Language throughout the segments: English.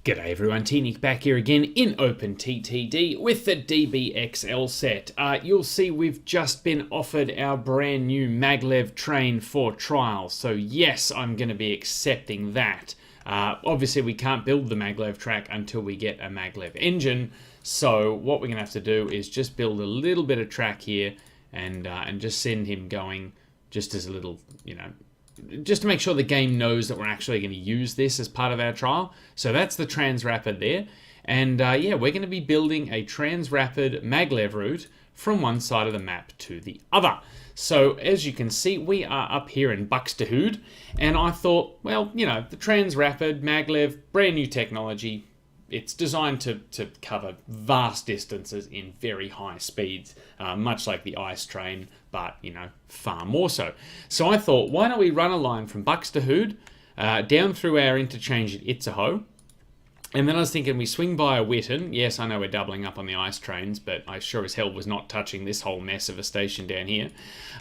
G'day everyone, T-Nick back here again in OpenTTD with the DBXL set. You'll see we've just been offered our brand new maglev train for trial, so yes, I'm going to be accepting that. Obviously we can't build the maglev track until we get a maglev engine, so what we're going to have to do is just build a little bit of track here and just send him going just as a little, just to make sure the game knows that we're actually going to use this as part of our trial. So that's the Transrapid there. And yeah, we're going to be building a Transrapid maglev route from one side of the map to the other. So as you can see, we are up here in Buxtehude. And I thought, well, the Transrapid maglev, brand new technology. It's designed to cover vast distances in very high speeds, much like the ice train, but, far more so. So I thought, why don't we run a line from Buxtehude down through our interchange at Itzehoe, and then I was thinking we swing by a Witten. Yes, I know we're doubling up on the ice trains, but I sure as hell was not touching this whole mess of a station down here.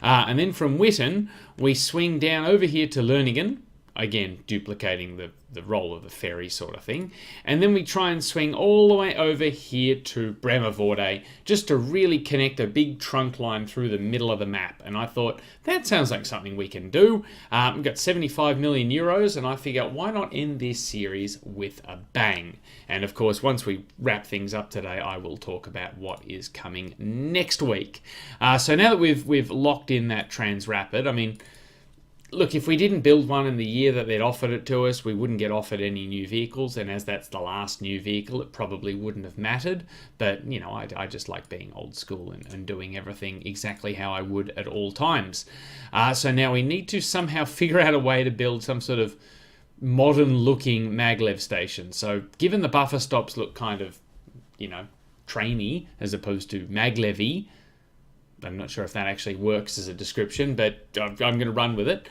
And then from Witten, we swing down over here to Lerningen, again, duplicating the role of the ferry sort of thing. And then we try and swing all the way over here to Bremervorde, just to really connect a big trunk line through the middle of the map. And I thought, that sounds like something we can do. We've got 75 million euros, and I figure, why not end this series with a bang? And of course, once we wrap things up today, I will talk about what is coming next week. So now that we've locked in that Transrapid, look, if we didn't build one in the year that they'd offered it to us, we wouldn't get offered any new vehicles, and as that's the last new vehicle, it probably wouldn't have mattered. But, I just like being old school and doing everything exactly how I would at all times. So now we need to somehow figure out a way to build some sort of modern-looking maglev station. So given the buffer stops look kind of, trainy as opposed to maglev-y, I'm not sure if that actually works as a description, but I'm going to run with it.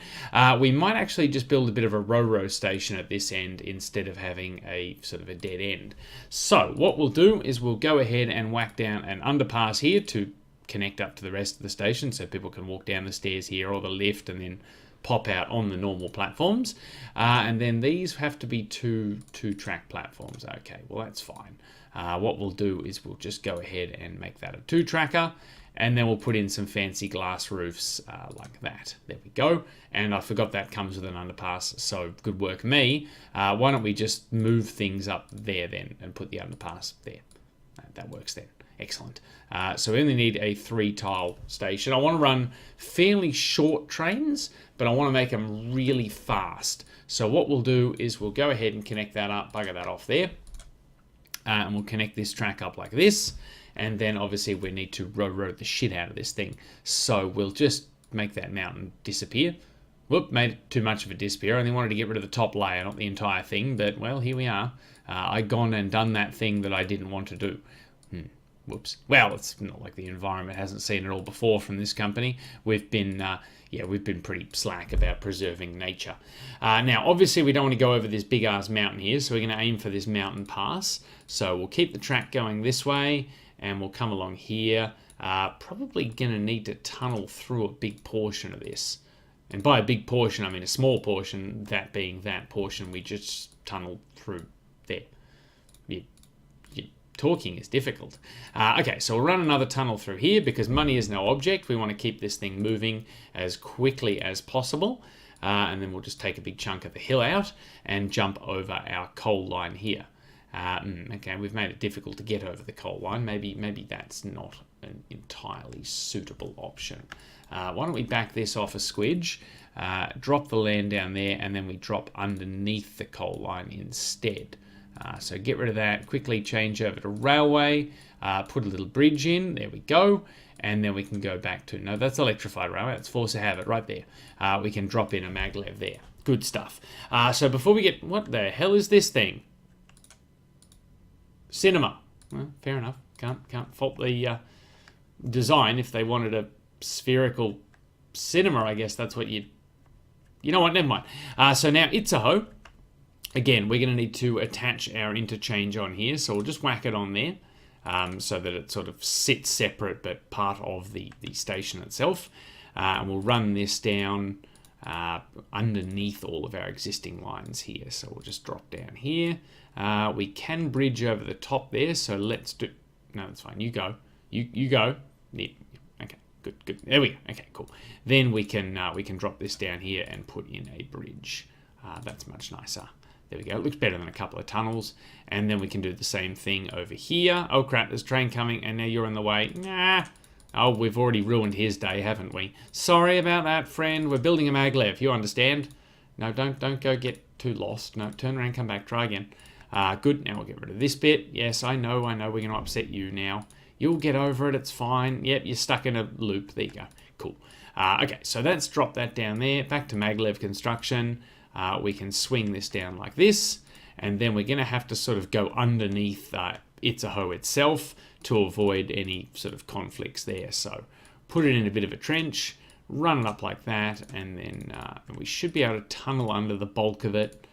We might actually just build a bit of a ro-ro station at this end instead of having a sort of a dead end. So what we'll do is we'll go ahead and whack down an underpass here to connect up to the rest of the station so people can walk down the stairs here or the lift and then pop out on the normal platforms. And then these have to be two track platforms. Okay, well that's fine. What we'll do is we'll just go ahead and make that a 2-tracker. And then we'll put in some fancy glass roofs like that. There we go. And I forgot that comes with an underpass, so good work me. Why don't we just move things up there then and put the underpass there. That works then. Excellent. So we only need a 3-tile station. I want to run fairly short trains, but I want to make them really fast. So what we'll do is we'll go ahead and connect that up, bugger that off there. And we'll connect this track up like this. And then obviously we need to ro-ro the shit out of this thing. So we'll just make that mountain disappear. Whoop, made it too much of a disappear. I only wanted to get rid of the top layer, not the entire thing. But, well, here we are. I've gone and done that thing that I didn't want to do. Whoops. Well, it's not like the environment hasn't seen it all before from this company. We've been pretty slack about preserving nature. Now, obviously, we don't want to go over this big-ass mountain here, so we're going to aim for this mountain pass. So we'll keep the track going this way, and we'll come along here. Probably going to need to tunnel through a big portion of this. And by a big portion, I mean a small portion, that being that portion we just tunneled through there. Talking is difficult. Okay, so we'll run another tunnel through here because money is no object. We want to keep this thing moving as quickly as possible. And then we'll just take a big chunk of the hill out and jump over our coal line here. Okay, we've made it difficult to get over the coal line. Maybe that's not an entirely suitable option. Why don't we back this off a squidge, drop the land down there, and then we drop underneath the coal line instead. So get rid of that, quickly change over to railway, put a little bridge in, there we go, and then we can go back to, no, that's electrified railway, that's force of habit right there. We can drop in a maglev there. Good stuff. So before we get, what the hell is this thing? Cinema. Well, fair enough. Can't fault the design. If they wanted a spherical cinema, I guess that's what you know what, never mind. So now Itzehoe. Again, we're going to need to attach our interchange on here, so we'll just whack it on there so that it sort of sits separate but part of the station itself. And we'll run this down underneath all of our existing lines here. So we'll just drop down here. We can bridge over the top there, so let's do... No, that's fine. You go. You go. Yeah. Okay, good. There we go. Okay, cool. Then we can drop this down here and put in a bridge. That's much nicer. There we go. It looks better than a couple of tunnels. And then we can do the same thing over here. Oh crap, there's a train coming, and now you're in the way. Nah. Oh, we've already ruined his day, haven't we? Sorry about that, friend. We're building a maglev. You understand? No, don't go get too lost. No, turn around, come back, try again. Good. Now we'll get rid of this bit. Yes, I know. We're going to upset you now. You'll get over it. It's fine. Yep, you're stuck in a loop. There you go. Cool. Okay, so let's drop that down there. Back to maglev construction. We can swing this down like this, and then we're going to have to sort of go underneath Itzehoe itself to avoid any sort of conflicts there. So put it in a bit of a trench, run it up like that, and then we should be able to tunnel under the bulk of it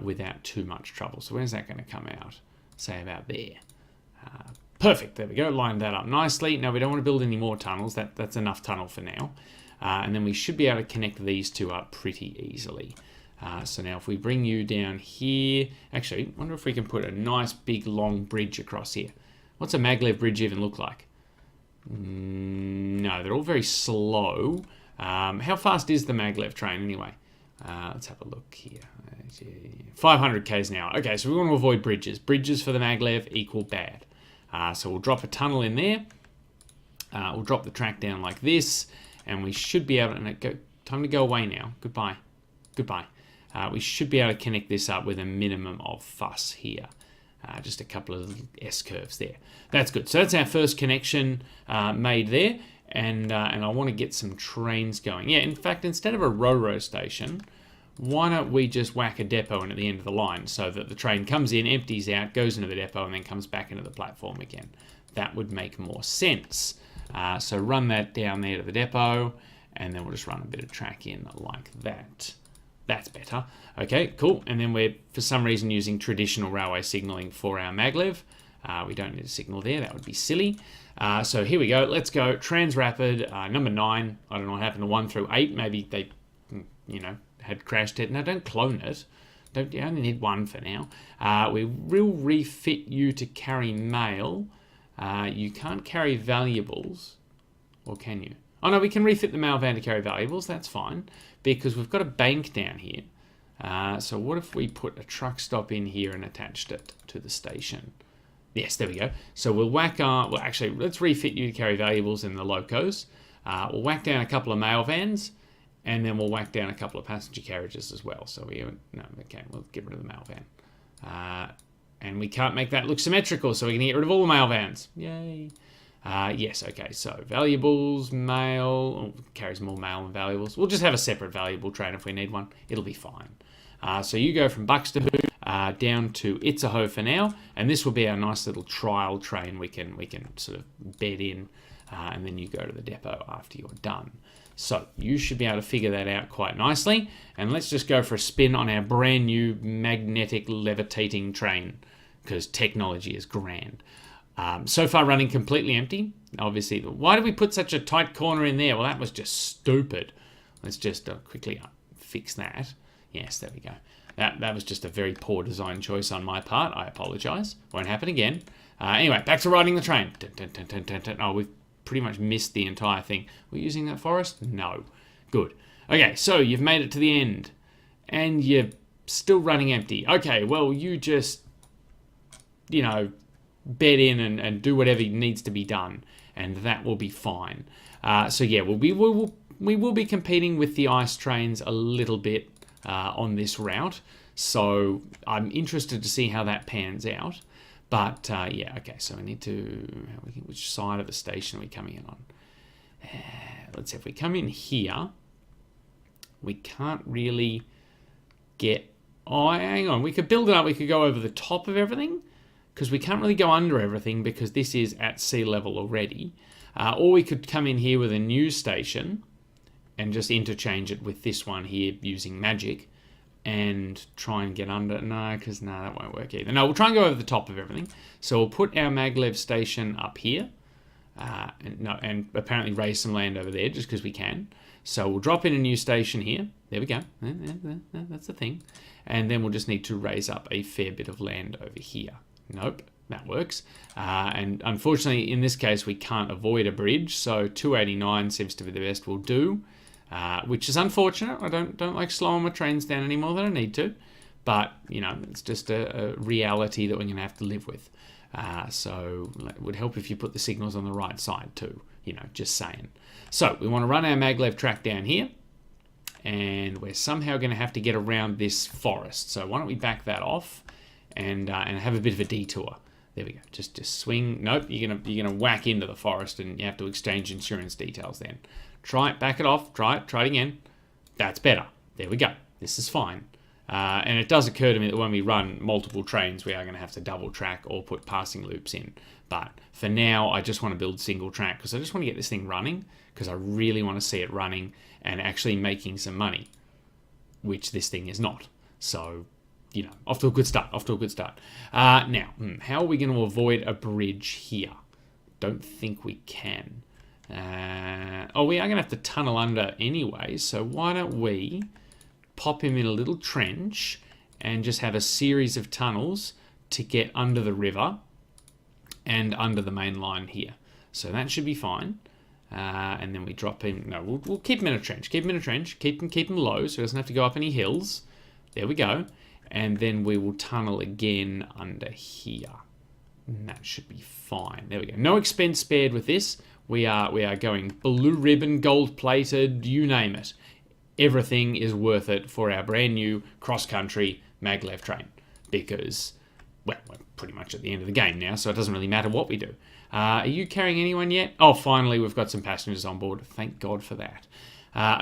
without too much trouble. So where's that going to come out? Say about there. Perfect. There we go. Line that up nicely. Now we don't want to build any more tunnels. That's enough tunnel for now. And then we should be able to connect these two up pretty easily. So now if we bring you down here, actually, I wonder if we can put a nice big long bridge across here. What's a maglev bridge even look like? No, they're all very slow. How fast is the maglev train anyway? Let's have a look here. 500 k's an hour. Okay, so we want to avoid bridges. Bridges for the maglev equal bad. So we'll drop a tunnel in there. We'll drop the track down like this, and we should be able to... Time to go away now. Goodbye. We should be able to connect this up with a minimum of fuss here. Just a couple of S-curves there. That's good. So that's our first connection made there. And I want to get some trains going. Yeah, in fact, instead of a Ro-Ro station, why don't we just whack a depot in at the end of the line so that the train comes in, empties out, goes into the depot, and then comes back into the platform again. That would make more sense. So run that down there to the depot, and then we'll just run a bit of track in like that. That's better. Okay, cool. And then we're, for some reason, using traditional railway signalling for our maglev. We don't need a signal there. That would be silly. So here we go. Let's go. Transrapid, number 9. I don't know what happened to 1 through 8. Maybe they, had crashed it. No, don't clone it. You only need 1 for now. We will refit you to carry mail. You can't carry valuables. Or can you? Oh, no, we can refit the mail van to carry valuables. That's fine. Because we've got a bank down here. So what if we put a truck stop in here and attached it to the station? Yes, there we go. So we'll whack well, actually, let's refit you to carry valuables in the locos. We'll whack down a couple of mail vans, and then we'll whack down a couple of passenger carriages as well. So we'll get rid of the mail van. And we can't make that look symmetrical, so we can get rid of all the mail vans. Yay. Yes, okay, so valuables, mail, carries more mail than valuables. We'll just have a separate valuable train if we need one. It'll be fine. So you go from Buxton down to Itzehoe for now, and this will be our nice little trial train we can sort of bed in, and then you go to the depot after you're done. So you should be able to figure that out quite nicely, and let's just go for a spin on our brand new magnetic levitating train, because technology is grand. So far running completely empty. Obviously, why did we put such a tight corner in there? Well, that was just stupid. Let's just quickly fix that. Yes, there we go. That was just a very poor design choice on my part. I apologise. Won't happen again. Anyway, back to riding the train. Oh, we've pretty much missed the entire thing. We're using that forest? No. Good. Okay, so you've made it to the end. And you're still running empty. Okay, well, you just, bed in and do whatever needs to be done, and that will be fine. So yeah, we will be competing with the ice trains a little bit on this route, so I'm interested to see how that pans out. But yeah, okay, so we need to, which side of the station are we coming in on? Let's see, if we come in here, we can't really get, hang on, we could build it up, we could go over the top of everything, because we can't really go under everything because this is at sea level already. Or we could come in here with a new station and just interchange it with this one here using magic and try and get under. No, because that won't work either. No, we'll try and go over the top of everything. So we'll put our maglev station up here. and apparently raise some land over there just because we can. So we'll drop in a new station here. There we go. That's the thing. And then we'll just need to raise up a fair bit of land over here. Nope, that works. And unfortunately, in this case, we can't avoid a bridge. So 289 seems to be the best we'll do, which is unfortunate. I don't like slowing my trains down any more than I need to. But, you know, it's just a reality that we're going to have to live with. So it would help if you put the signals on the right side too, you know, just saying. So we want to run our maglev track down here, and we're somehow going to have to get around this forest. So why don't we back that off and have a bit of a detour. There we go. Just swing. Nope, you're gonna whack into the forest, and you have to exchange insurance details then. Try it, back it off, try it again. That's better. There we go. This is fine. And it does occur to me that when we run multiple trains, we are going to have to double track or put passing loops in. But for now, I just want to build single track because I just want to get this thing running, because I really want to see it running and actually making some money, which this thing is not. So, you know, off to a good start, now, how are we going to avoid a bridge here? Don't think we can. We are going to have to tunnel under anyway, so why don't we pop him in a little trench and just have a series of tunnels to get under the river and under the main line here. So that should be fine. And then we drop him. No, we'll keep him in a trench. Keep him low so he doesn't have to go up any hills. There we go. And then we will tunnel again under here. And that should be fine. There we go. No expense spared with this. We are going blue ribbon, gold plated, you name it. Everything is worth it for our brand new cross-country maglev train, because, well, we're pretty much at the end of the game now, so it doesn't really matter what we do. Are you carrying anyone yet? Oh, finally, we've got some passengers on board. Thank God for that.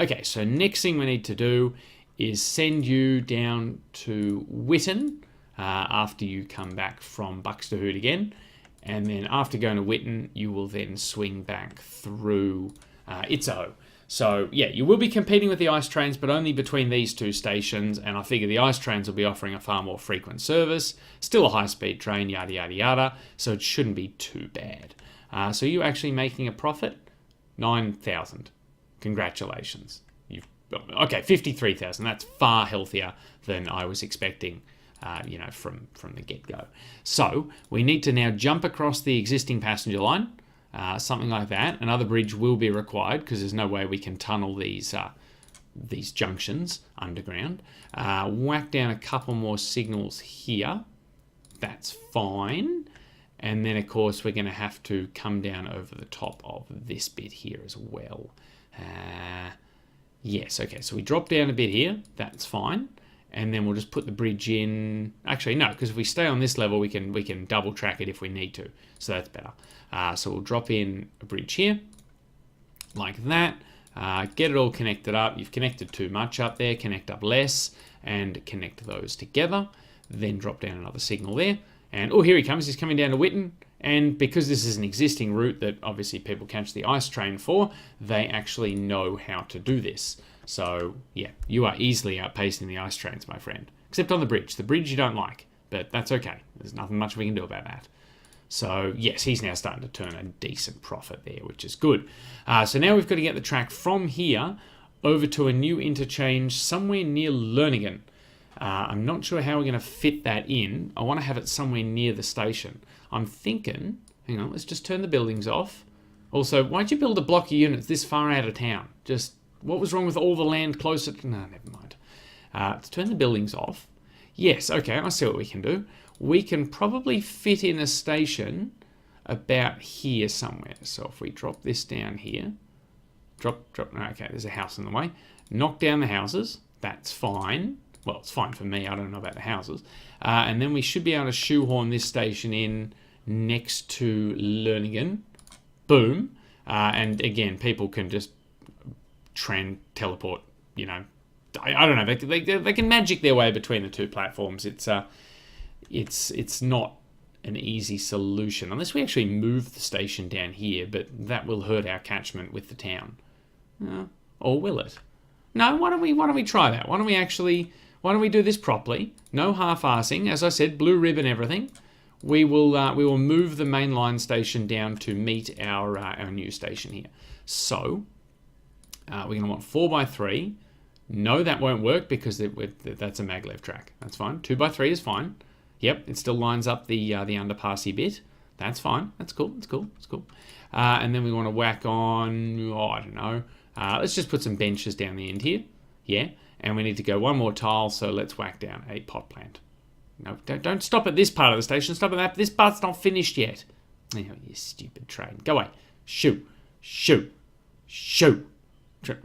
Okay, so next thing we need to do is send you down to Witten after you come back from Buxtehude again, and then after going to Witten, you will then swing back through Itzehoe. So, yeah, you will be competing with the ice trains, but only between these two stations, and I figure the ice trains will be offering a far more frequent service, still a high-speed train, yada, yada, yada, so it shouldn't be too bad. So you're actually making a profit? 9,000. Congratulations. Okay, 53,000. That's far healthier than I was expecting, you know, from the get-go. So we need to now jump across the existing passenger line, something like that. Another bridge will be required because there's no way we can tunnel these junctions underground. Whack down a couple more signals here. That's fine. And then, of course, we're going to have to come down over the top of this bit here as well. Yes, okay, so we drop down a bit here. That's fine. And then we'll just put the bridge in. Actually, no, because if we stay on this level, we can double track it if we need to. So that's better. So we'll drop in a bridge here, like that. Get it all connected up. You've connected too much up there. Connect up less, and connect those together. Then drop down another signal there. And, oh, here he comes. He's coming down to Witten. And because this is an existing route that obviously people catch the ice train for, they actually know how to do this. So, yeah, you are easily outpacing the ice trains, my friend. Except on the bridge. The bridge you don't like, but that's okay. There's nothing much we can do about that. So, yes, he's now starting to turn a decent profit there, which is good. So now we've got to get the track from here over to a new interchange somewhere near Lerningen. I'm not sure how we're going to fit that in. I want to have it somewhere near the station. I'm thinking, hang on, let's just turn the buildings off. Also, why'd you build a block of units this far out of town? Just, what was wrong with all the land closer to... No, never mind. Let's turn the buildings off. Yes, okay, I see what we can do. We can probably fit in a station about here somewhere. So if we drop this down here, drop, no, okay, there's a house in the way. Knock down the houses, that's fine. Well, it's fine for me, I don't know about the houses. And then we should be able to shoehorn this station in next to Lerningen. Boom. And again, people can just teleport, you know. I don't know, they can magic their way between the two platforms. It's not an easy solution, unless we actually move the station down here, but that will hurt our catchment with the town. Or will it? No, why don't we try that? Why don't we do this properly? No half-arsing. As I said, blue ribbon everything. we will move the mainline station down to meet our new station here. So we're going to want 4x3. No, that won't work because that's a maglev track. That's fine. 2x3 is fine. Yep, it still lines up the underpassy bit. That's fine. That's cool. That's cool. That's cool. And then we want to whack on, I don't know. Let's just put some benches down the end here. Yeah. And we need to go one more tile, so let's whack down a pot plant. No, don't stop at this part of the station. Stop at that. This part's not finished yet. Oh, you stupid train. Go away. Shoot. Shoot. Shoot.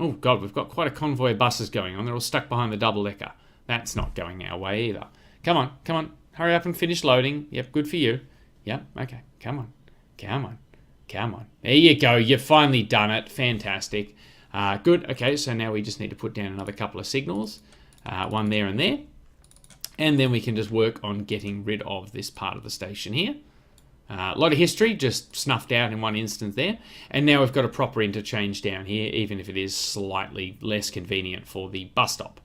Oh, God, we've got quite a convoy of buses going on. They're all stuck behind the double-decker. That's not going our way either. Come on. Come on. Hurry up and finish loading. Yep, good for you. Yep, okay. Come on. Come on. Come on. There you go. You've finally done it. Fantastic. Good. Okay, so now we just need to put down another couple of signals. One there and there. And then we can just work on getting rid of this part of the station here. A lot of history just snuffed out in one instance there. And now we've got a proper interchange down here, even if it is slightly less convenient for the bus stop.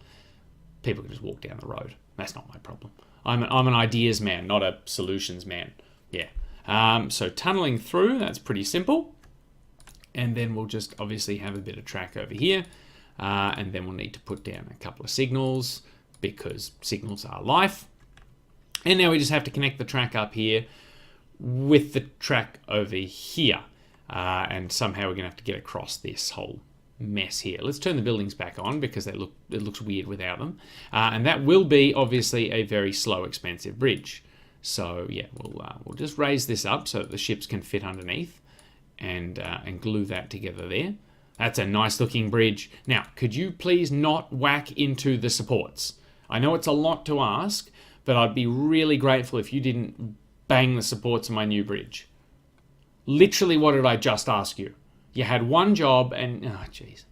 People can just walk down the road. That's not my problem. I'm an ideas man, not a solutions man. Yeah. So tunneling through, that's pretty simple. And then we'll just obviously have a bit of track over here. And then we'll need to put down a couple of signals because signals are life. And now we just have to connect the track up here with the track over here. And somehow we're going to have to get across this whole mess here. Let's turn the buildings back on because it looks weird without them. And that will be obviously a very slow, expensive bridge. So yeah, we'll just raise this up so that the ships can fit underneath and glue that together there. That's a nice looking bridge. Now, could you please not whack into the supports? I know it's a lot to ask, but I'd be really grateful if you didn't bang the supports of my new bridge. Literally, what did I just ask you? You had one job and, oh, jeez.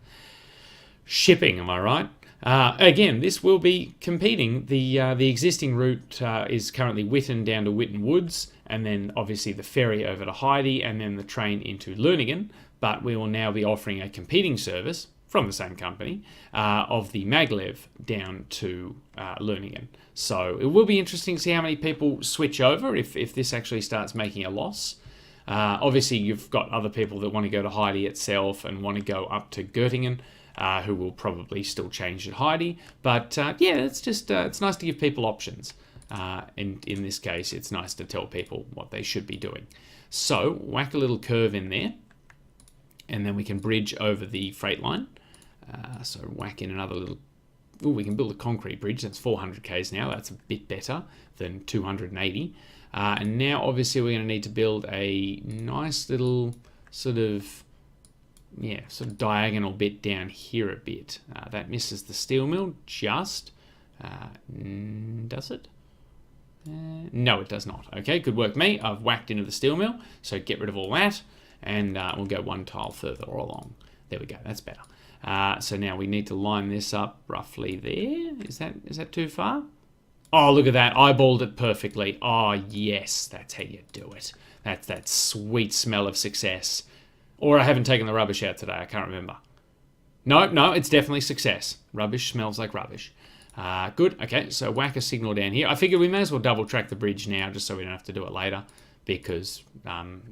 Shipping, am I right? Again, this will be competing. The existing route is currently Witten down to Witten Woods, and then obviously the ferry over to Heide, and then the train into Lerningen. But we will now be offering a competing service from the same company of the maglev down to Lerningen. So it will be interesting to see how many people switch over if this actually starts making a loss. Obviously, you've got other people that want to go to Heide itself and want to go up to Göttingen, who will probably still change at Heide. But yeah, it's just it's nice to give people options. And in this case, it's nice to tell people what they should be doing. So whack a little curve in there, and then we can bridge over the freight line. So whack in another little... Oh, we can build a concrete bridge. That's 400 k's now. That's a bit better than 280. And now, obviously, we're going to need to build a nice little sort of diagonal bit down here a bit. That misses the steel mill just. Does it? No, it does not. Okay, good work, me. I've whacked into the steel mill, so get rid of all that, and we'll go one tile further along. There we go. That's better. So now we need to line this up roughly there. Is that too far? Oh, look at that. Eyeballed it perfectly. Oh, yes. That's how you do it. That's that sweet smell of success. Or I haven't taken the rubbish out today. I can't remember. No, it's definitely success. Rubbish smells like rubbish. Good. Okay, so whack a signal down here. I figured we may as well double track the bridge now just so we don't have to do it later because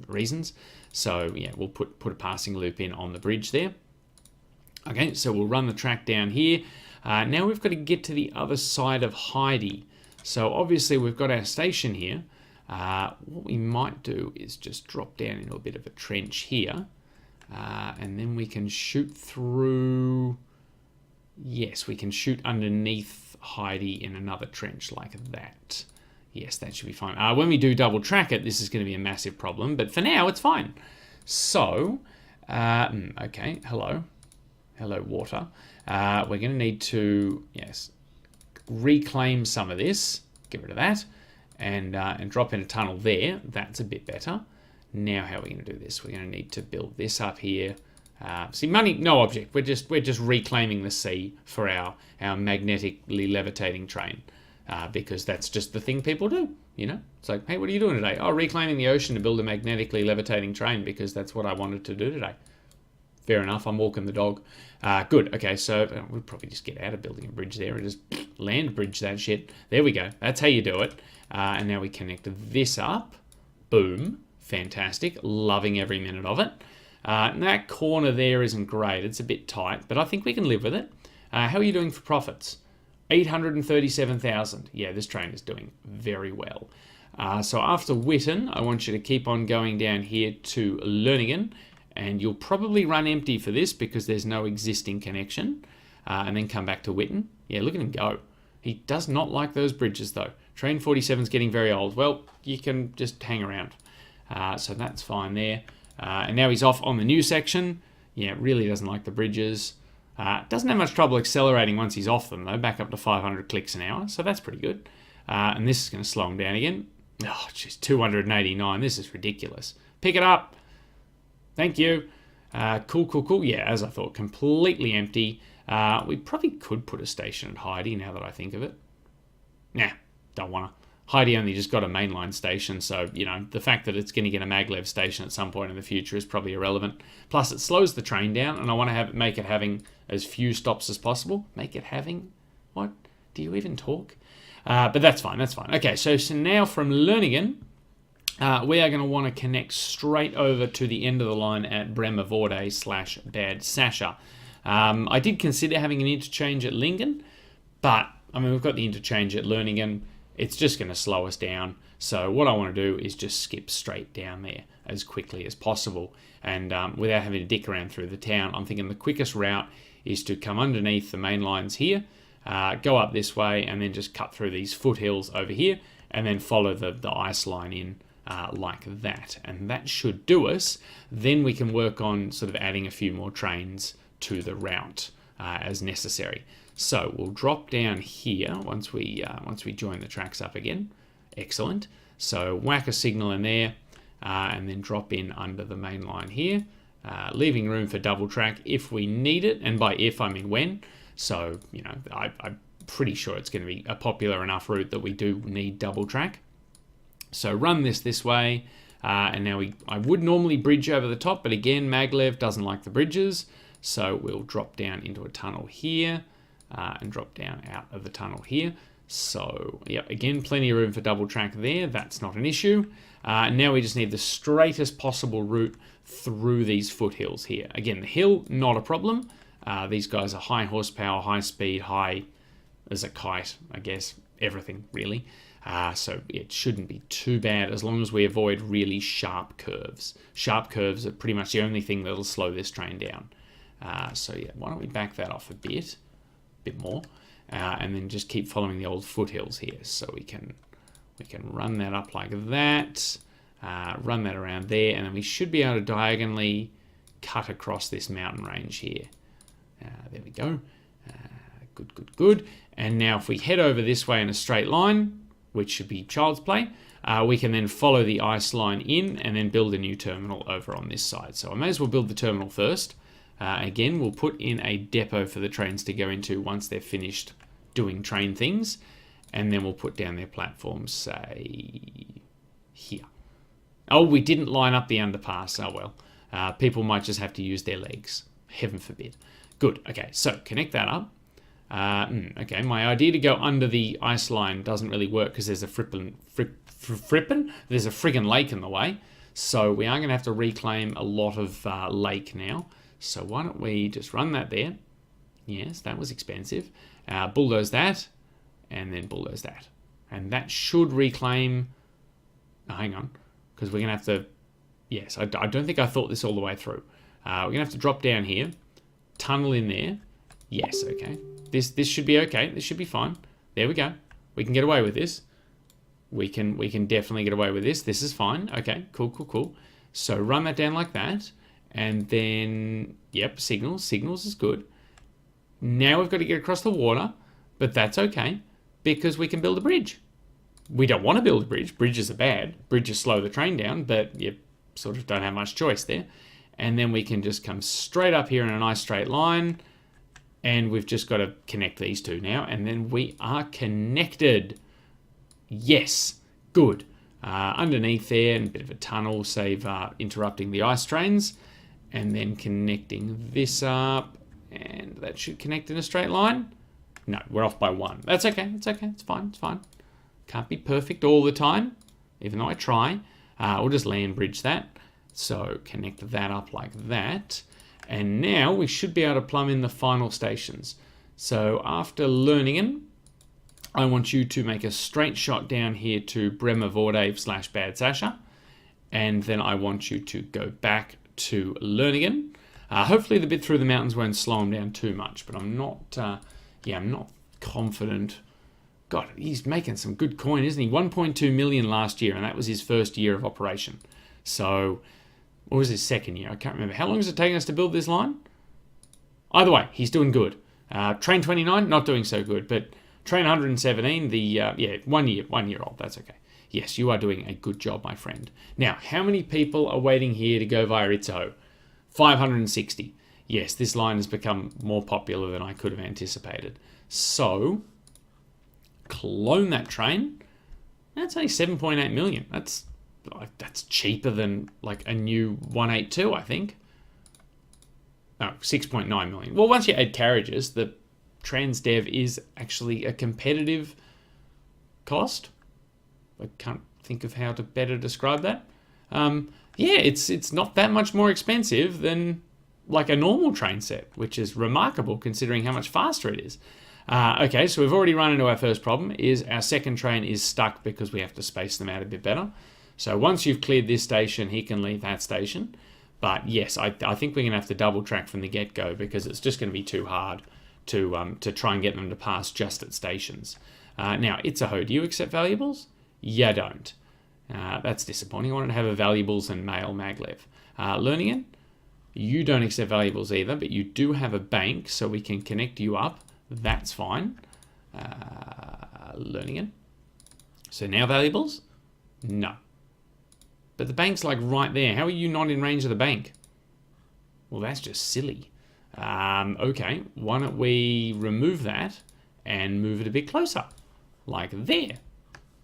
reasons. So, yeah, we'll put a passing loop in on the bridge there. Okay, so we'll run the track down here. Now we've got to get to the other side of Heide. So obviously we've got our station here. What we might do is just drop down into a bit of a trench here. And then we can shoot through... Yes, we can shoot underneath Heide in another trench like that. Yes, that should be fine. When we do double track it, this is going to be a massive problem. But for now, it's fine. So, okay, hello. Hello, water. We're going to need to, yes, reclaim some of this. Get rid of that. And drop in a tunnel there. That's a bit better. Now how are we going to do this? We're going to need to build this up here. See, money, no object. We're just reclaiming the sea for our magnetically levitating train. Because that's just the thing people do, you know? It's like, hey, what are you doing today? Oh, reclaiming the ocean to build a magnetically levitating train because that's what I wanted to do today. fair enough. I'm walking the dog. Good. Okay, so we'll probably just get out of building a bridge there and just land bridge that shit. There we go. That's how you do it. And now we connect this up. Boom. Fantastic. Loving every minute of it. And that corner there isn't great. It's a bit tight, but I think we can live with it. How are you doing for profits? 837,000. Yeah, this train is doing very well. So after Witten, I want you to keep on going down here to Learningen, and you'll probably run empty for this because there's no existing connection, and then come back to Witten. Yeah, look at him go. He does not like those bridges though. Train 47 is getting very old. Well, you can just hang around. So that's fine there. And now he's off on the new section. Yeah, really doesn't like the bridges. Doesn't have much trouble accelerating once he's off them though, back up to 500 clicks an hour. So that's pretty good. And this is going to slow him down again. Oh, jeez, 289. This is ridiculous. Pick it up. Thank you. Cool. Yeah, as I thought, completely empty. We probably could put a station at Heidi now that I think of it. Nah, don't want to. Heidi only just got a mainline station, so, you know, the fact that it's going to get a maglev station at some point in the future is probably irrelevant. Plus, it slows the train down, and I want to make it having as few stops as possible. Make it having? What? Do you even talk? But that's fine, that's fine. Okay, so now from Learningen, we are going to want to connect straight over to the end of the line at Bremervorde/Bad Sascha. I did consider having an interchange at Lingen, but, I mean, we've got the interchange at Learningen. It's just going to slow us down. So what I want to do is just skip straight down there as quickly as possible. And without having to dick around through the town, I'm thinking the quickest route is to come underneath the main lines here, go up this way, and then just cut through these foothills over here, and then follow the ice line in like that. And that should do us. Then we can work on sort of adding a few more trains to the route as necessary. So we'll drop down here once we join the tracks up again. Excellent. So whack a signal in there, and then drop in under the main line here, leaving room for double track if we need it. And by if, I mean when. So, you know, I'm pretty sure it's going to be a popular enough route that we do need double track. So run this way. And now I would normally bridge over the top, but again, maglev doesn't like the bridges. So we'll drop down into a tunnel here. And drop down out of the tunnel here. So, yeah, again, plenty of room for double track there. That's not an issue. Now we just need the straightest possible route through these foothills here. Again, the hill, not a problem. These guys are high horsepower, high speed, high as a kite, I guess. Everything, really. So it shouldn't be too bad as long as we avoid really sharp curves. Sharp curves are pretty much the only thing that'll slow this train down. So, yeah, why don't we back that off a bit more, and then just keep following the old foothills here. So we can run that up like that, run that around there, and then we should be able to diagonally cut across this mountain range here. There we go. Good. And now if we head over this way in a straight line, which should be child's play, we can then follow the ice line in and then build a new terminal over on this side. So I may as well build the terminal first. Again, we'll put in a depot for the trains to go into once they're finished doing train things, and then we'll put down their platforms, say, here. Oh, we didn't line up the underpass. Oh, well. People might just have to use their legs. Heaven forbid. Good. Okay, so connect that up. Okay, my idea to go under the ice line doesn't really work because there's a there's a friggin' lake in the way. So we are going to have to reclaim a lot of lake now. So why don't we just run that there? Yes, that was expensive. Bulldoze that, and then bulldoze that. And that should reclaim... Oh, hang on, because we're going to have to... Yes, I don't think I thought this all the way through. We're going to have to drop down here, tunnel in there. Yes, okay. This should be okay. This should be fine. There we go. We can get away with this. We can definitely get away with this. This is fine. Okay, cool. So run that down like that. And then, yep, signals is good. Now we've got to get across the water, but that's okay because we can build a bridge. We don't want to build a bridge. Bridges are bad. Bridges slow the train down, but you sort of don't have much choice there. And then we can just come straight up here in a nice straight line, and we've just got to connect these two now, and then we are connected. Yes, good. Underneath there, and a bit of a tunnel, save interrupting the ice trains. and then connecting this up, and that should connect in a straight line. No, we're off by 1. That's okay, it's okay, it's fine, it's fine. Can't be perfect all the time, even though I try. We'll just land bridge that. So connect that up like that. And now we should be able to plumb in the final stations. So after Learningen, I want you to make a straight shot down here to Bremer Vorde / Bad Sascha. And then I want you to go back to Learningen. Hopefully the bit through the mountains won't slow him down too much, but I'm not, I'm not confident. God, he's making some good coin, isn't he? 1.2 million last year, and that was his first year of operation. So, what was his second year? I can't remember. How long is it taking us to build this line? Either way, he's doing good. Train 29, not doing so good, but Train 117, 1 year old, that's okay. Yes, you are doing a good job, my friend. Now, how many people are waiting here to go via Itzehoe? 560. Yes, this line has become more popular than I could have anticipated. So, clone that train. That's only 7.8 million. That's cheaper than like a new 182, I think. No, 6.9 million. Well, once you add carriages, the Transdev is actually a competitive cost. I can't think of how to better describe that. It's not that much more expensive than like a normal train set, which is remarkable considering how much faster it is. Okay, so we've already run into our first problem, is our second train is stuck because we have to space them out a bit better. So once you've cleared this station, he can leave that station. But yes, I think we're going to have to double track from the get-go because it's just going to be too hard to try and get them to pass just at stations. Now, Itzehoe, do you accept valuables? You don't. That's disappointing. I wanted to have a valuables and mail maglev. Learningen, you don't accept valuables either, but you do have a bank, so we can connect you up. That's fine. Learningen. So now valuables? No. But the bank's like right there. How are you not in range of the bank? Well, that's just silly. Okay, why don't we remove that and move it a bit closer? Like there.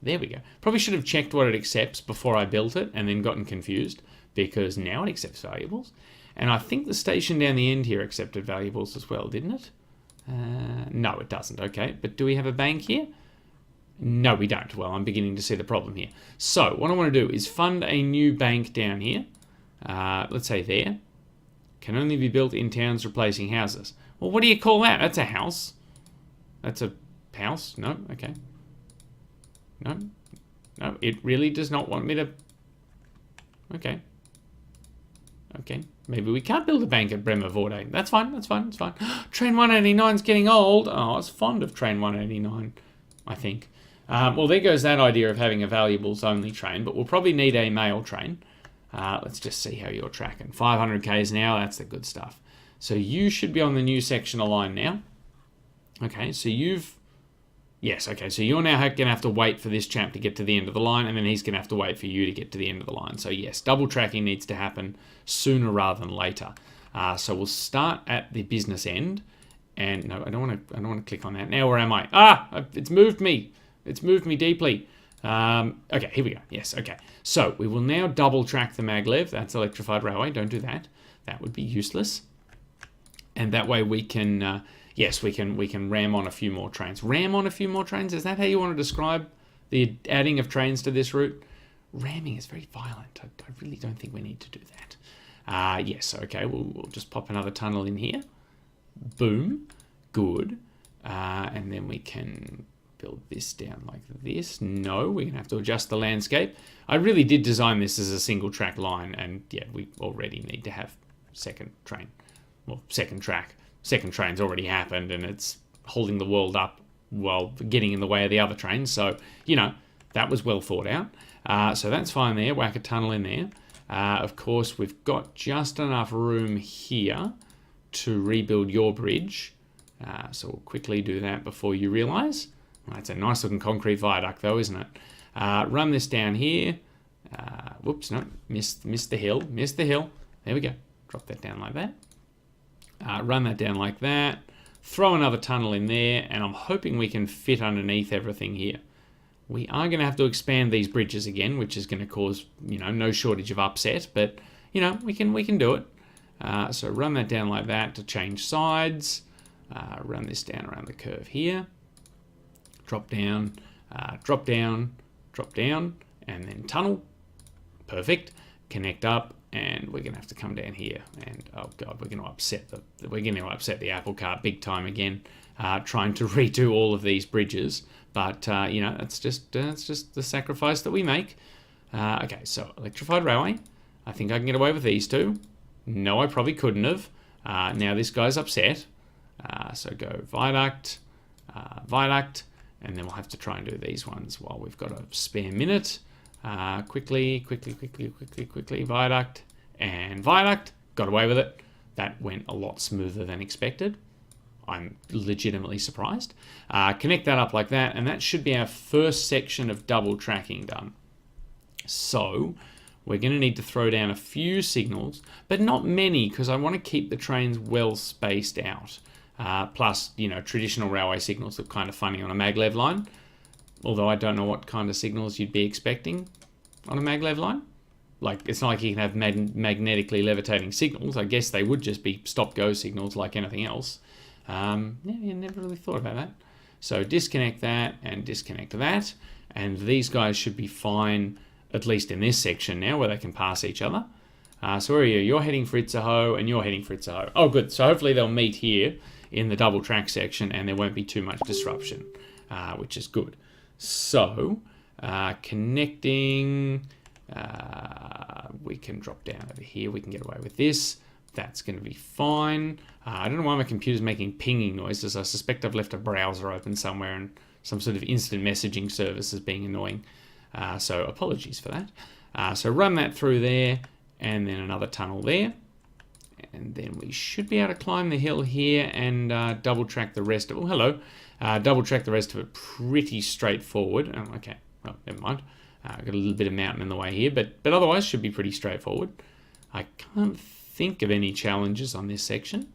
There we go. Probably should have checked what it accepts before I built it and then gotten confused because now it accepts valuables. And I think the station down the end here accepted valuables as well, didn't it? No, it doesn't. Okay, but do we have a bank here? No, we don't. Well, I'm beginning to see the problem here. So what I want to do is fund a new bank down here. Let's say there. Can only be built in towns replacing houses. Well, what do you call that? That's a house. That's a house? No? Okay. No? No, it really does not want me to... Okay. Okay. Maybe we can't build a bank at Bremer Vorde. That's fine, that's fine, that's fine. Train 189's getting old. Oh, I was fond of Train 189, I think. Well, there goes that idea of having a valuables-only train, but we'll probably need a mail train. Let's just see how you're tracking. 500 Ks now, that's the good stuff. So you should be on the new section of line now. Okay, so you've... Yes, okay, so you're now going to have to wait for this chap to get to the end of the line, and then he's going to have to wait for you to get to the end of the line. So yes, double tracking needs to happen sooner rather than later. So we'll start at the business end, and no, I don't want to click on that. Now where am I? It's moved me. It's moved me deeply. Okay, here we go. Yes, okay. So we will now double track the maglev. That's electrified railway. Don't do that. That would be useless. And that way we can... yes, we can ram on a few more trains. Ram on a few more trains? Is that how you want to describe the adding of trains to this route? Ramming is very violent. I really don't think we need to do that. Yes, okay, we'll just pop another tunnel in here. Boom. Good. And then we can build this down like this. No, we're going to have to adjust the landscape. I really did design this as a single track line, and yeah, we already need to have second train. Well, second track. Second train's already happened, and it's holding the world up while getting in the way of the other trains. So, you know, that was well thought out. So that's fine there. Whack a tunnel in there. Of course, we've got just enough room here to rebuild your bridge. So we'll quickly do that before you realise. It's a nice looking concrete viaduct though, isn't it? Run this down here. Whoops, no, missed the hill. Missed the hill. There we go. Drop that down like that. Run that down like that, throw another tunnel in there, and I'm hoping we can fit underneath everything here. We are going to have to expand these bridges again, which is going to cause, you know, no shortage of upset, but, you know, we can do it. So run that down like that to change sides. Run this down around the curve here. Drop down, drop down, drop down, and then tunnel. Perfect. Connect up, and we're gonna have to come down here. And oh god, we're gonna upset the apple cart big time again, trying to redo all of these bridges. But you know, that's just the sacrifice that we make. Okay, so electrified railway. I think I can get away with these two. No, I probably couldn't have. Now this guy's upset. So go viaduct, viaduct, and then we'll have to try and do these ones while we've got a spare minute. Quickly, viaduct, and viaduct. Got away with it. That went a lot smoother than expected. I'm legitimately surprised. Connect that up like that, and that should be our first section of double tracking done. So we're going to need to throw down a few signals, but not many, because I want to keep the trains well spaced out. Plus, you know, traditional railway signals look kind of funny on a maglev line, although I don't know what kind of signals you'd be expecting on a maglev line. Like, it's not like you can have magnetically levitating signals. I guess they would just be stop-go signals like anything else. Yeah, you never really thought about that. So disconnect that and disconnect that, and these guys should be fine, at least in this section now, where they can pass each other. So where are you? You're heading for Itzehoe, and you're heading for Itzehoe. Oh, good. So hopefully they'll meet here in the double track section, and there won't be too much disruption, which is good. So connecting, we can drop down over here. We can get away with this. That's going to be fine. I don't know why my computer's making pinging noises. I suspect I've left a browser open somewhere, and some sort of instant messaging service is being annoying. So apologies for that. So run that through there, and then another tunnel there. And then we should be able to climb the hill here and double track the rest of it. Oh, hello. Double track the rest of it pretty straightforward. Oh, okay, well, never mind. Got a little bit of mountain in the way here, but otherwise should be pretty straightforward. I can't think of any challenges on this section.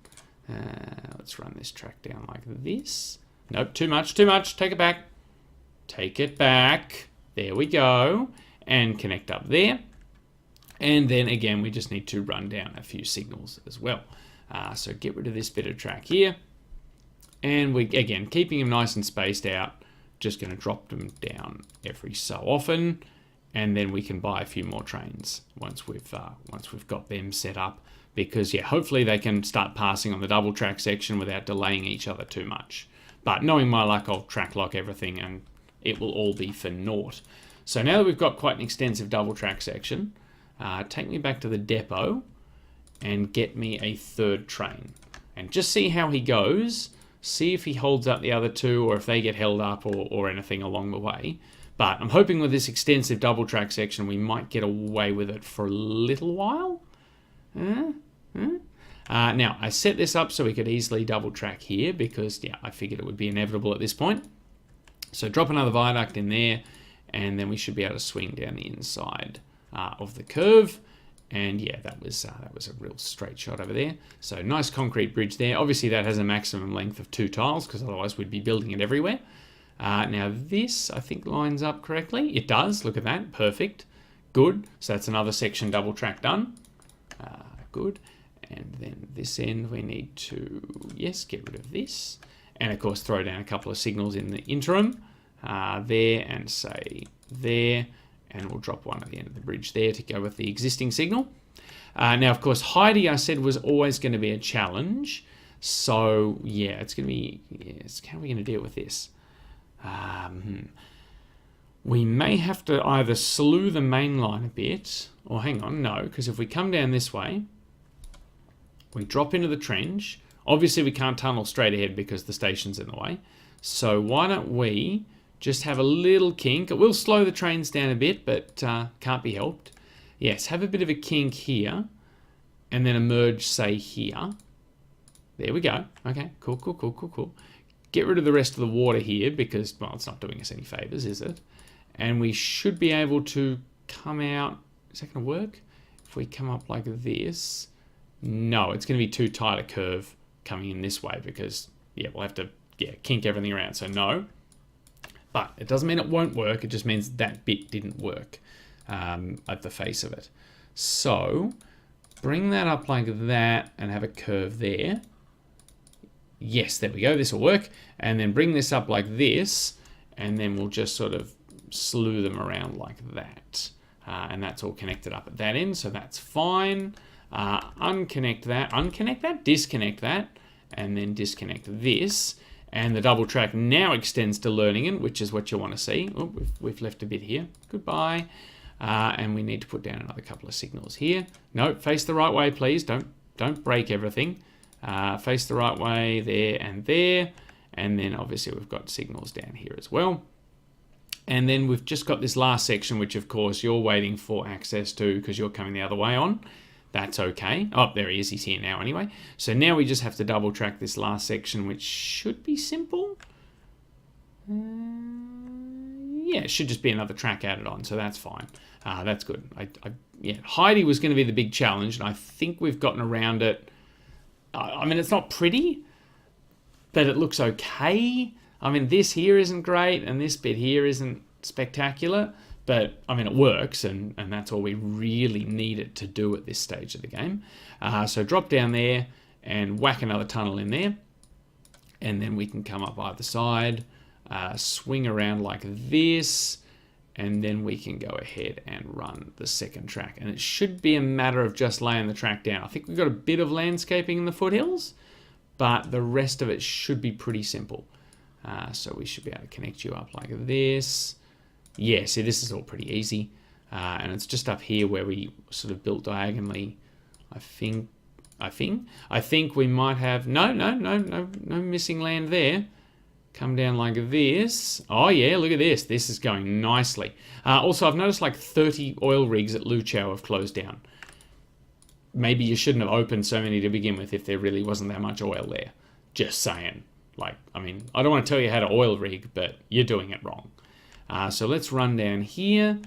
Let's run this track down like this. Nope, too much. Take it back. Take it back. There we go. And connect up there. And then again, we just need to run down a few signals as well. So get rid of this bit of track here. And we, again, keeping them nice and spaced out, just going to drop them down every so often. And then we can buy a few more trains once we've got them set up. Because, yeah, hopefully they can start passing on the double track section without delaying each other too much. But knowing my luck, I'll track lock everything and it will all be for naught. So now that we've got quite an extensive double track section, take me back to the depot and get me a third train. And just see how he goes. See if he holds up the other two or if they get held up or anything along the way. But I'm hoping with this extensive double track section, we might get away with it for a little while. Now, I set this up so we could easily double track here because, yeah, I figured it would be inevitable at this point. So drop another viaduct in there, and then we should be able to swing down the inside of the curve. And yeah, that was a real straight shot over there. So nice concrete bridge there. Obviously, that has a maximum length of 2 tiles because otherwise we'd be building it everywhere. Now this, I think, lines up correctly. It does. Look at that. Perfect. Good. So that's another section double track done. Good. And then this end, we need to, yes, get rid of this. And of course, throw down a couple of signals in the interim. There and say there. And we'll drop one at the end of the bridge there to go with the existing signal. Now, of course, Heidi, I said, was always going to be a challenge. So, yeah, it's going to be, yes, how are we going to deal with this? We may have to either slew the main line a bit, or hang on, no, because if we come down this way, we drop into the trench. Obviously, we can't tunnel straight ahead because the station's in the way. So why don't we just have a little kink? It will slow the trains down a bit, but can't be helped. Yes, have a bit of a kink here, and then emerge, say, here. There we go. Okay, cool. Get rid of the rest of the water here because, well, it's not doing us any favors, is it? And we should be able to come out. Is that going to work? If we come up like this. No, it's going to be too tight a curve coming in this way because, yeah, we'll have to, kink everything around. So no. But it doesn't mean it won't work. It just means that bit didn't work at the face of it. So bring that up like that and have a curve there. Yes, there we go, this will work. And then bring this up like this, and then we'll just sort of slew them around like that. And that's all connected up at that end, so that's fine. Unconnect that, disconnect that, and then disconnect this. And the double track now extends to Learningen, which is what you want to see. Oh, we've left a bit here. Goodbye. And we need to put down another couple of signals here. No, face the right way, please. Don't break everything. Face the right way, there and there. And then obviously we've got signals down here as well. And then we've just got this last section, which of course you're waiting for access to because you're coming the other way on. That's okay. Oh, there he is. He's here now anyway. So now we just have to double track this last section, which should be simple. Yeah, it should just be another track added on, so that's fine. That's good. Yeah, Heidi was going to be the big challenge, and I think we've gotten around it. I mean, it's not pretty, but it looks okay. I mean, this here isn't great, and this bit here isn't spectacular, but I mean, it works, and that's all we really need it to do at this stage of the game. So drop down there and whack another tunnel in there, and then we can come up either side, swing around like this, and then we can go ahead and run the second track. And it should be a matter of just laying the track down. I think we've got a bit of landscaping in the foothills, but the rest of it should be pretty simple. So we should be able to connect you up like this. Yeah, see, this is all pretty easy. And it's just up here where we sort of built diagonally. I think we might have... No missing land there. Come down like this. Oh yeah, look at this. This is going nicely. Also, I've noticed like 30 oil rigs at Luchow have closed down. Maybe you shouldn't have opened so many to begin with if there really wasn't that much oil there. Just saying. Like, I mean, I don't want to tell you how to oil rig, but you're doing it wrong. So let's run down here.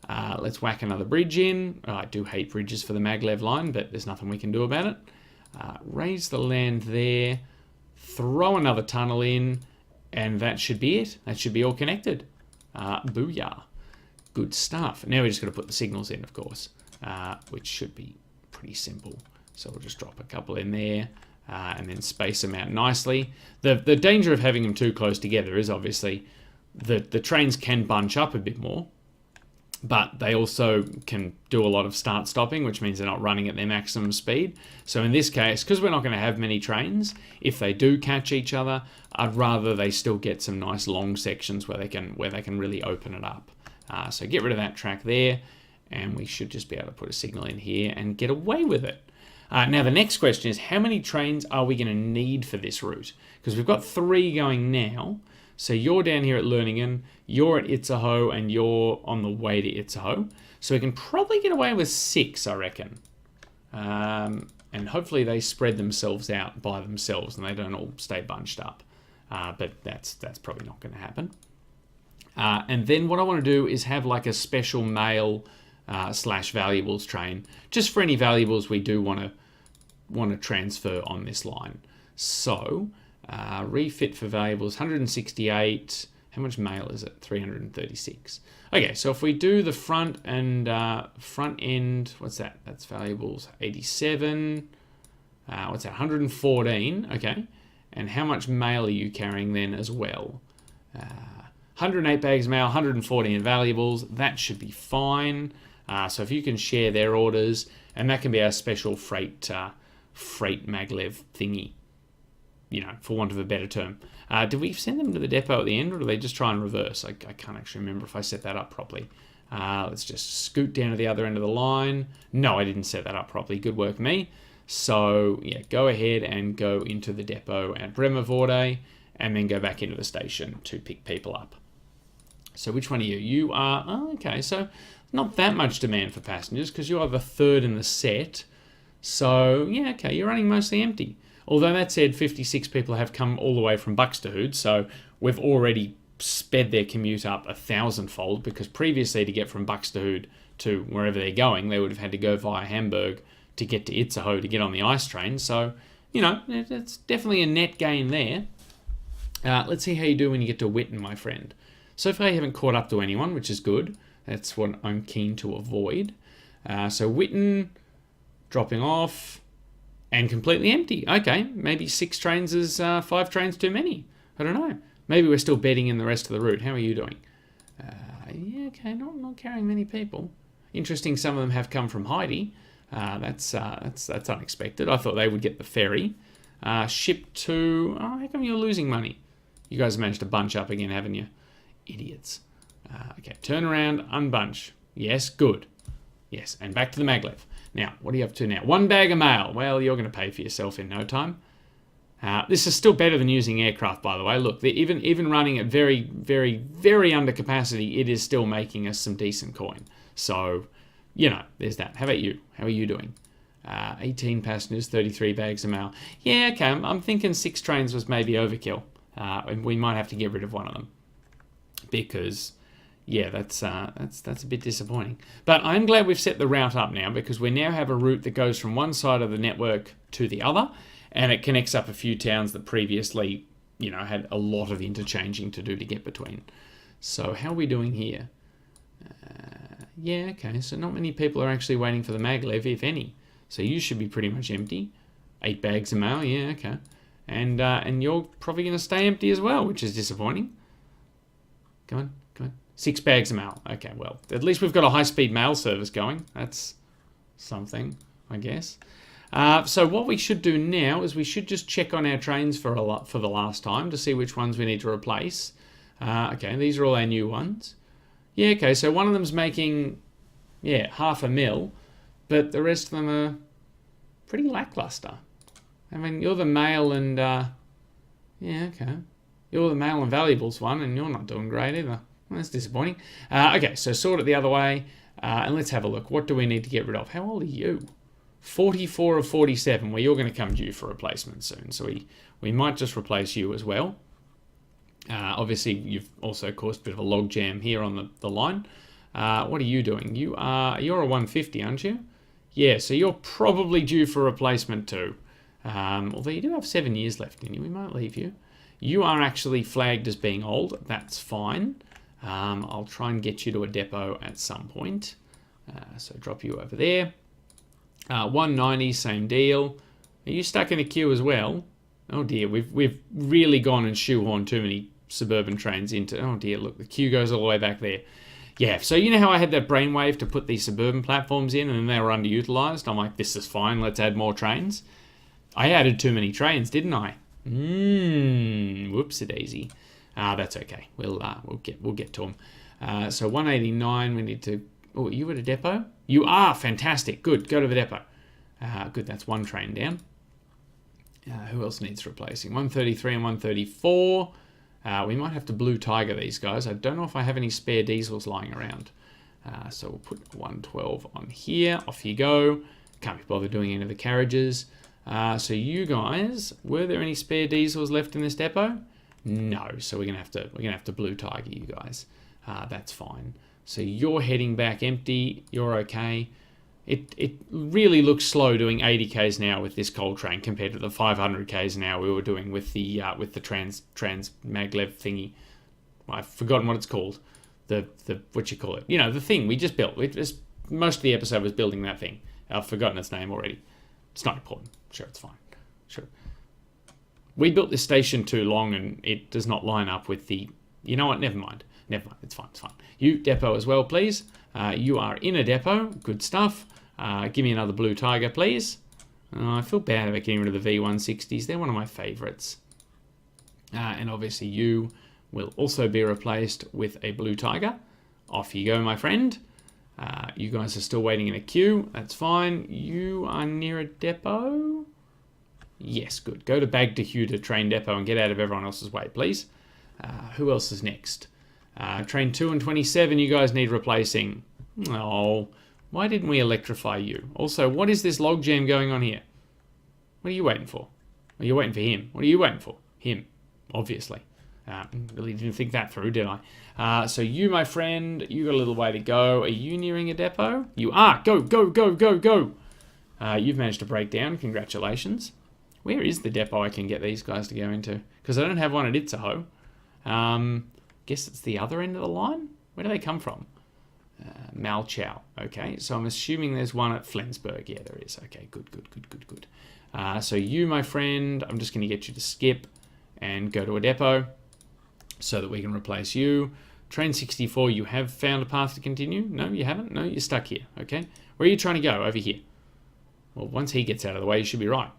Let's whack another bridge in. I do hate bridges for the maglev line, but there's nothing we can do about it. Raise the land there. Throw another tunnel in. And that should be it. That should be all connected. Booyah. Good stuff. Now we just got to put the signals in, of course, which should be pretty simple. So we'll just drop a couple in there and then space them out nicely. The danger of having them too close together is obviously the trains can bunch up a bit more, but they also can do a lot of start-stopping, which means they're not running at their maximum speed. So in this case, because we're not going to have many trains, if they do catch each other, I'd rather they still get some nice long sections where they can really open it up. So get rid of that track there, and we should just be able to put a signal in here and get away with it. Now the next question is, how many trains are we going to need for this route? Because we've got 3 going now. So you're down here at Learningen, you're at Itzehoe, and you're on the way to Itzehoe. So we can probably get away with 6, I reckon. And hopefully they spread themselves out by themselves and they don't all stay bunched up. But that's probably not going to happen. And then what I want to do is have like a special mail / valuables train, just for any valuables we do want to transfer on this line. So... refit for valuables, 168. How much mail is it? 336. Okay, so if we do the front and front end, what's that? That's valuables, 87. What's that? 114. Okay, and how much mail are you carrying then as well? 108 bags of mail, 114 valuables. That should be fine. So if you can share their orders, and that can be our special freight maglev thingy. You know, for want of a better term. Do we send them to the depot at the end, or do they just try and reverse? I can't actually remember if I set that up properly. Let's just scoot down to the other end of the line. No, I didn't set that up properly. Good work, me. So, yeah, go ahead and go into the depot at Bremervorde, and then go back into the station to pick people up. So which one are you? You are... Oh, okay, so not that much demand for passengers, because you are the 3rd in the set. So, yeah, okay, you're running mostly empty. Although that said, 56 people have come all the way from Buxtehude, so we've already sped their commute up 1,000-fold, because previously to get from Buxtehude to wherever they're going, they would have had to go via Hamburg to get to Itzehoe to get on the ice train. So, you know, it's definitely a net gain there. Let's see how you do when you get to Witten, my friend. So far you haven't caught up to anyone, which is good. That's what I'm keen to avoid. So Witten... dropping off, and completely empty. Okay, maybe 6 trains is 5 trains too many. I don't know. Maybe we're still bedding in the rest of the route. How are you doing? Yeah, okay, not carrying many people. Interesting, some of them have come from Heidi. That's unexpected. I thought they would get the ferry. Ship to... Oh, how come you're losing money? You guys managed to bunch up again, haven't you? Idiots. Okay, turn around, unbunch. Yes, good. Yes, and back to the maglev. Now, what are you up to now? 1 bag of mail. Well, you're going to pay for yourself in no time. This is still better than using aircraft, by the way. Look, even running at very, very, very under capacity, it is still making us some decent coin. So, you know, there's that. How about you? How are you doing? 18 passengers, 33 bags of mail. Yeah, okay, I'm thinking 6 trains was maybe overkill. And we might have to get rid of one of them. Because, yeah, that's a bit disappointing. But I'm glad we've set the route up now, because we now have a route that goes from one side of the network to the other, and it connects up a few towns that previously, you know, had a lot of interchanging to do to get between. So how are we doing here? Yeah, okay, so not many people are actually waiting for the maglev, if any. So you should be pretty much empty. 8 bags of mail, yeah, okay. And you're probably going to stay empty as well, which is disappointing. Come on, come on. 6 bags of mail. Okay, well, at least we've got a high-speed mail service going. That's something, I guess. So what we should do now is we should just check on our trains for the last time to see which ones we need to replace. Okay, these are all our new ones. Yeah, okay, so one of them's making, yeah, $500,000, but the rest of them are pretty lackluster. I mean, you're the mail and, yeah, okay. You're the mail and valuables one, and you're not doing great either. Well, that's disappointing. Okay, so sort it the other way, and let's have a look. What do we need to get rid of? How old are you? 44 of 47. Well, you're going to come due for replacement soon, so we might just replace you as well. Obviously, you've also caused a bit of a log jam here on the line. What are you doing? You're a 150, aren't you? Yeah, so you're probably due for replacement too. Although you do have 7 years left in you, we might leave you. You are actually flagged as being old. That's fine. I'll try and get you to a depot at some point. So drop you over there. 190, same deal. Are you stuck in a queue as well? Oh dear, we've really gone and shoehorned too many suburban trains into... Oh dear, look, the queue goes all the way back there. Yeah, so you know how I had that brainwave to put these suburban platforms in and then they were underutilized? I'm like, this is fine, let's add more trains. I added too many trains, didn't I? Whoopsie-daisy. That's okay. We'll get to them. So 189, we need to... Oh, are you at a depot? You are, fantastic. Good, go to the depot. Good, that's 1 train down. Who else needs replacing? 133 and 134. We might have to blue tiger these guys. I don't know if I have any spare diesels lying around. So we'll put 112 on here. Off you go. Can't be bothered doing any of the carriages. So you guys, were there any spare diesels left in this depot? No. So we're gonna have to blue tiger you guys. That's fine. So you're heading back empty. You're okay. It really looks slow doing 80 k's an hour with this coal train compared to the 500 k's an hour we were doing with the trans maglev thingy. I've forgotten what it's called. The what you call it? You know, the thing we just built. Most of the episode was building that thing. I've forgotten its name already. It's not important. Sure, it's fine. Sure. We built this station too long and it does not line up with the... You know what? Never mind. It's fine. It's fine. You depot as well, please. You are in a depot. Good stuff. Give me another blue tiger, please. I feel bad about getting rid of the V160s. They're one of my favorites. And obviously you will also be replaced with a blue tiger. Off you go, my friend. You guys are still waiting in a queue. That's fine. You are near a depot? Yes, good. Go to Bagdahuda train depot and get out of everyone else's way, please. Who else is next? Train 2 and 27, you guys need replacing. Oh, why didn't we electrify you? Also, what is this logjam going on here? What are you waiting for? Are you waiting for him? What are you waiting for? Him, obviously. Really didn't think that through, did I? So you, my friend, you got a little way to go. Are you nearing a depot? You are. Go, go, go, go, go. You've managed to break down. Congratulations. Where is the depot I can get these guys to go into? Because I don't have one at Itzehoe. Guess it's the other end of the line? Where do they come from? Malchow. Okay, so I'm assuming there's one at Flensburg. Yeah, there is. Okay, good. So you, my friend, I'm just going to get you to skip and go to a depot so that we can replace you. Train 64, you have found a path to continue? No, you haven't? No, you're stuck here. Okay, where are you trying to go? Over here. Well, once he gets out of the way, you should be right.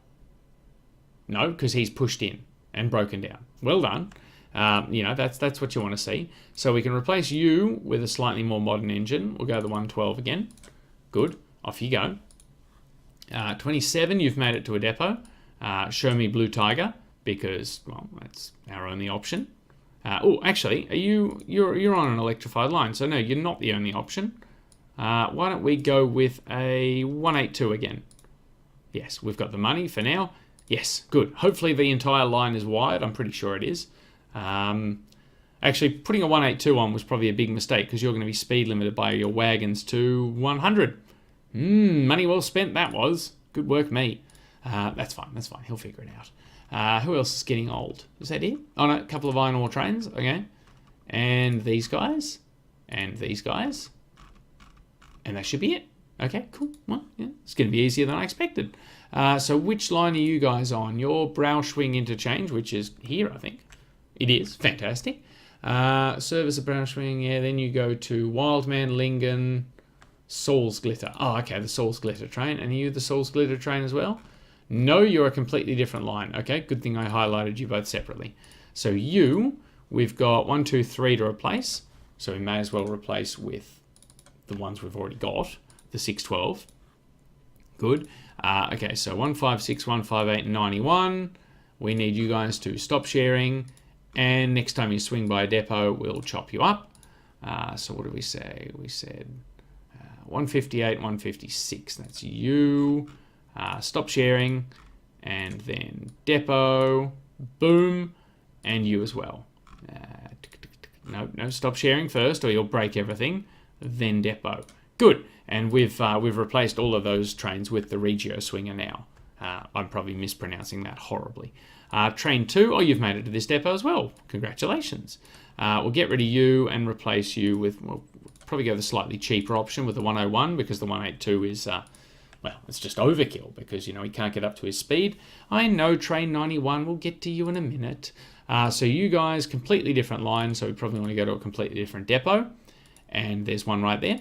No, because he's pushed in and broken down. Well done. That's what you want to see. So we can replace you with a slightly more modern engine. We'll go to the 112 again. Good. Off you go. 27, you've made it to a depot. Show me Blue Tiger because, well, that's our only option. Actually, you're on an electrified line, so no, you're not the only option. Why don't we go with a 182 again? Yes, we've got the money for now. Yes, good. Hopefully the entire line is wired. I'm pretty sure it is. Actually, putting a 182 on was probably a big mistake because you're going to be speed limited by your wagons to 100. Money well spent that was. Good work, me. That's fine. He'll figure it out. Who else is getting old? Is that it? Oh, no, a couple of iron ore trains. Okay. And these guys. And these guys. And that should be it. Okay, cool. Well, yeah, it's going to be easier than I expected. So which line are you guys on? Your Brauschwing interchange, which is here, I think. It is. Fantastic. Service of Brauschwing. Yeah, then you go to Wildman, Lingen, Salzglitter. Oh, okay, the Salzglitter train. And are you the Salzglitter train as well? No, you're a completely different line. Okay, good thing I highlighted you both separately. So we've got 1, 2, 3 to replace. So we may as well replace with the ones we've already got. The 612. Good. Okay, so 156, 158, 91. We need you guys to stop sharing. And next time you swing by a depot, we'll chop you up. So what did we say? We said 158, 156. That's you. Stop sharing. And then depot. Boom. And you as well. No, stop sharing first or you'll break everything. Then depot. Good. And we've replaced all of those trains with the Regio Swinger now. I'm probably mispronouncing that horribly. Train 2, you've made it to this depot as well. Congratulations. We'll get rid of you and replace you with, we'll probably go the slightly cheaper option with the 101 because the 182 is, it's just overkill because, he can't get up to his speed. I know train 91 will get to you in a minute. So you guys, completely different line, so we probably want to go to a completely different depot. And there's one right there.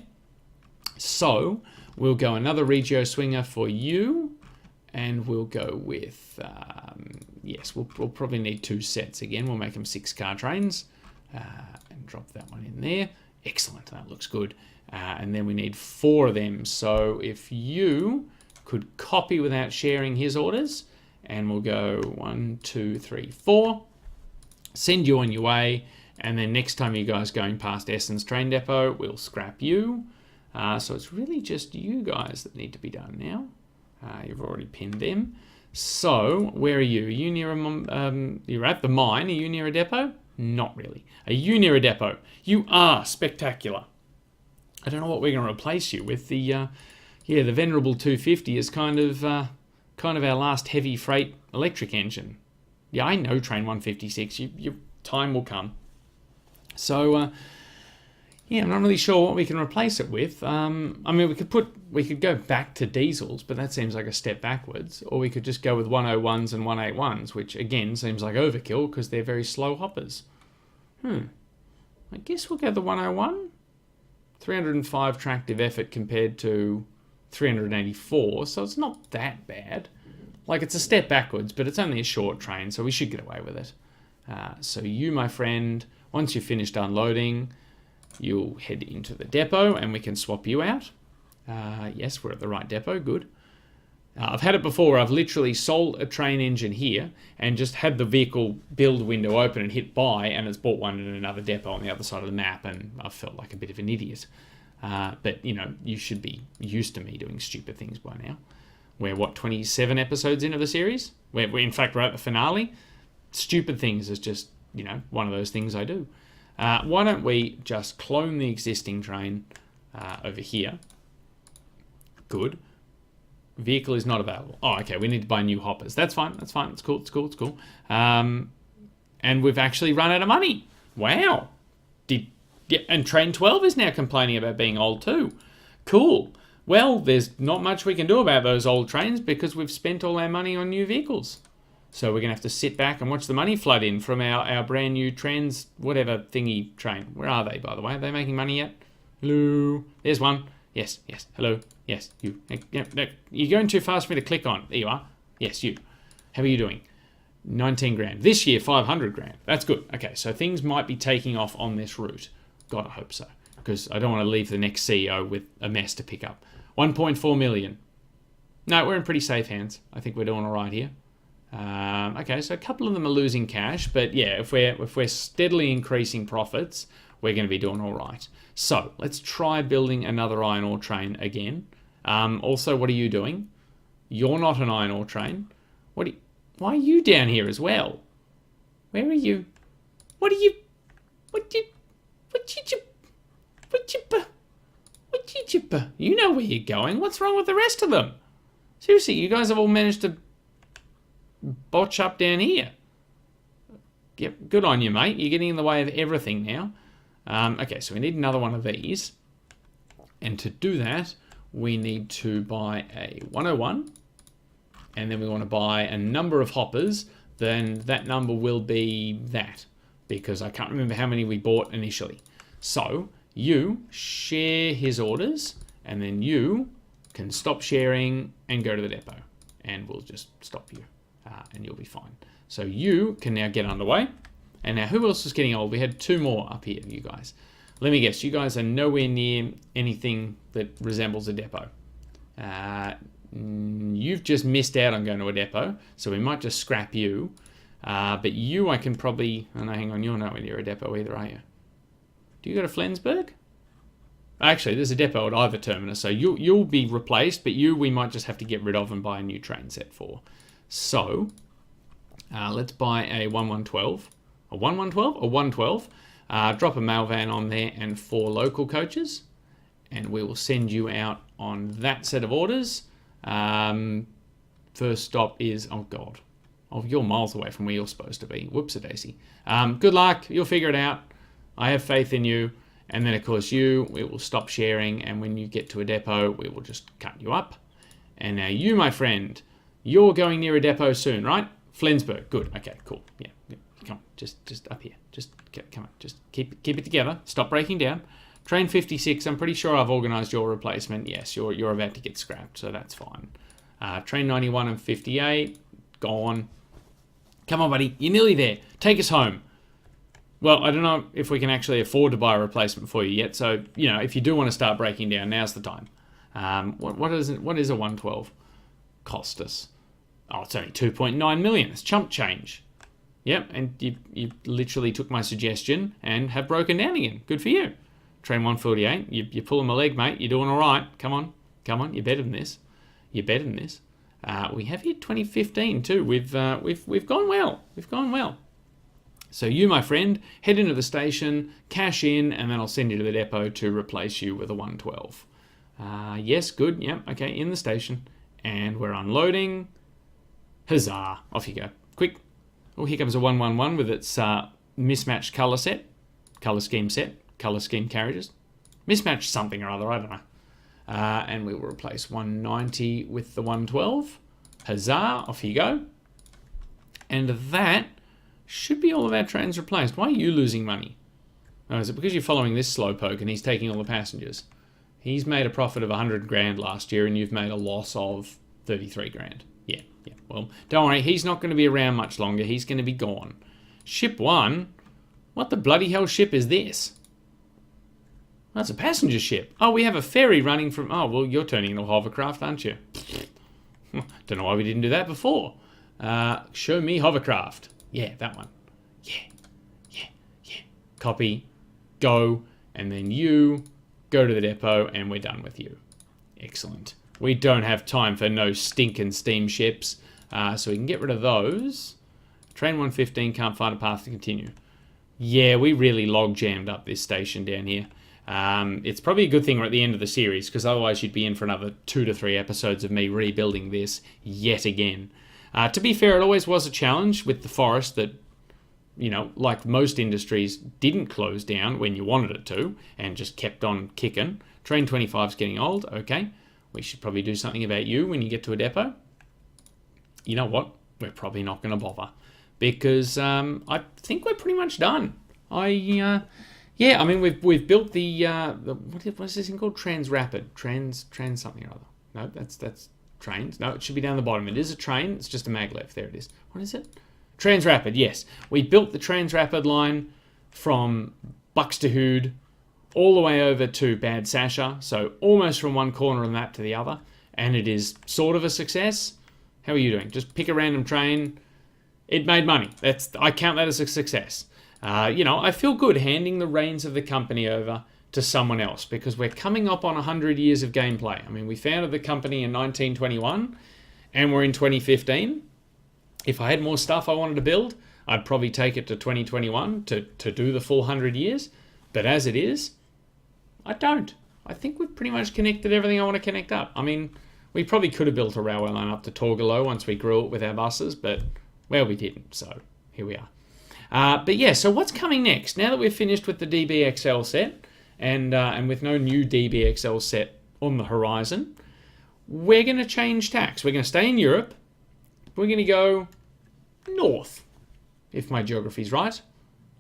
So we'll go another Regio Swinger for you, and we'll go with, we'll probably need 2 sets again. We'll make them 6-car trains and drop that one in there. Excellent, that looks good. And then we need 4 of them. So if you could copy without sharing his orders, and we'll go 1, 2, 3, 4. Send you on your way, and then next time you guys going past Essen's train depot, we'll scrap you. So it's really just you guys that need to be done now. You've already pinned them. So where are you? Are you near you're at the mine. Are you near a depot? Not really. Are you near a depot? You are. Spectacular. I don't know what we're going to replace you with. The venerable 250 is kind of our last heavy freight electric engine. Yeah, I know train 156. Your time will come. So. I'm not really sure what we can replace it with. We could go back to diesels, but that seems like a step backwards. Or we could just go with 101s and 181s, which again seems like overkill because they're very slow hoppers. I guess we'll go the 101. 305 tractive effort compared to 384, so it's not that bad. Like, it's a step backwards, but it's only a short train, so we should get away with it. So you, my friend, once you've finished unloading, you'll head into the depot and we can swap you out. Yes, we're at the right depot. Good. I've had it before where I've literally sold a train engine here and just had the vehicle build window open and hit buy, and it's bought one in another depot on the other side of the map, and I've felt like a bit of an idiot. But, you should be used to me doing stupid things by now. We're, 27 episodes into the series? In fact, we're at the finale. Stupid things is just, one of those things I do. Why don't we just clone the existing train over here? Good. Vehicle is not available. Oh, okay. We need to buy new hoppers. That's fine. It's cool. And we've actually run out of money. Wow. Yeah, and Train 12 is now complaining about being old too. Cool. Well, there's not much we can do about those old trains because we've spent all our money on new vehicles. So we're going to have to sit back and watch the money flood in from our brand new trans whatever thingy train. Where are they, by the way? Are they making money yet? Hello? There's one. Yes, yes. Hello? Yes, you. No, you're going too fast for me to click on. There you are. Yes, you. How are you doing? 19 grand. This year, 500 grand. That's good. Okay, so things might be taking off on this route. God, I hope so. Because I don't want to leave the next CEO with a mess to pick up. 1.4 million. No, we're in pretty safe hands. I think we're doing all right here. Okay, so a couple of them are losing cash, but yeah, if we're steadily increasing profits, we're going to be doing all right. So let's try building another iron ore train again. Also, what are you doing? You're not an iron ore train. Why are you down here as well? Where are you? You know where you're going. What's wrong with the rest of them? Seriously, you guys have all managed to botch up down here. Yep, good on you, mate. You're getting in the way of everything now. Okay, so we need another one of these. And to do that, we need to buy a 101. And then we want to buy a number of hoppers. Then that number will be that. Because I can't remember how many we bought initially. So, you share his orders. And then you can stop sharing and go to the depot. And we'll just stop you. And you'll be fine. So you can now get underway. And now who else is getting old? We had two more up here, you guys. Let me guess, you guys are nowhere near anything that resembles a depot. You've just missed out on going to a depot, so we might just scrap you. But you, I can probably... Oh no, hang on, you're nowhere near a depot either, are you? Do you go to Flensburg? Actually, there's a depot at either terminus, so you'll be replaced, but we might just have to get rid of and buy a new train set for. So, let's buy a 1112. A 1112? A 112. Drop a mail van on there and 4 local coaches. And we will send you out on that set of orders. First stop is... Oh, God. Oh, you're miles away from where you're supposed to be. Whoops-a-daisy. Good luck. You'll figure it out. I have faith in you. And then, of course, we will stop sharing. And when you get to a depot, we will just cut you up. And now you, my friend... You're going near a depot soon, right? Flensburg. Good. Okay, cool. Yeah. Come on. Just up here. Just come on. Just keep it together. Stop breaking down. Train 56. I'm pretty sure I've organised your replacement. Yes, you're about to get scrapped, so that's fine. Train 91 and 58. Gone. Come on, buddy. You're nearly there. Take us home. Well, I don't know if we can actually afford to buy a replacement for you yet. So, if you do want to start breaking down, now's the time. What is a 112 cost us? Oh, it's only 2.9 million. It's chump change. Yep, and you literally took my suggestion and have broken down again. Good for you. Train 148. You're pulling my leg, mate. You're doing all right. Come on. You're better than this. We have hit 2015 too. We've gone well. So you, my friend, head into the station, cash in, and then I'll send you to the depot to replace you with a 112. Yes, good. Yep. Okay, in the station, and we're unloading. Huzzah! Off you go. Quick. Oh, here comes a 111 with its mismatched colour scheme carriages. Mismatched something or other, I don't know. And we will replace 190 with the 112. Huzzah! Off you go. And that should be all of our trains replaced. Why are you losing money? Oh, is it because you're following this slowpoke and he's taking all the passengers? He's made a profit of 100 grand last year and you've made a loss of 33 grand. Yeah. Well, don't worry, he's not going to be around much longer. He's going to be gone. Ship 1? What the bloody hell ship is this? That's a passenger ship. Oh, we have a ferry running from... Oh, well, you're turning into a hovercraft, aren't you? Don't know why we didn't do that before. Show me hovercraft. Yeah, that one. Yeah. Copy. Go. And then you go to the depot and we're done with you. Excellent. We don't have time for no stinking steamships. So we can get rid of those. Train 115 can't find a path to continue. Yeah, we really log jammed up this station down here. It's probably a good thing we're at the end of the series, because otherwise you'd be in for another 2 to 3 episodes of me rebuilding this yet again. To be fair, it always was a challenge with the forest that you know, like most industries, didn't close down when you wanted it to and just kept on kicking. Train 25 is getting old. Okay, we should probably do something about you when you get to a depot. You know what? We're probably not going to bother because I think we're pretty much done. Yeah, I mean we've built the what's this thing called? Transrapid, trans something or other. No, that's trains. No, it should be down the bottom. It is a train. It's just a maglev. There it is. What is it? Transrapid. Yes, we built the Transrapid line from Buxtehude all the way over to Bad Sasha, so almost from one corner of the map to the other, and it is sort of a success. How are you doing? Just pick a random train. It made money. I count that as a success. You know, I feel good handing the reins of the company over to someone else because we're coming up on 100 years of gameplay. I mean, we founded the company in 1921 and we're in 2015. If I had more stuff I wanted to build, I'd probably take it to 2021 to do the full 100 years. But as it is, I don't. I think we've pretty much connected everything I want to connect up. I mean, we probably could have built a railway line up to Torgelow once we grew it with our buses, but, well, we didn't. So here we are. But yeah, so what's coming next? Now that we've finished with the DBXL set, and with no new DBXL set on the horizon, we're going to change tacks. We're going to stay in Europe. We're going to go north, if my geography's right.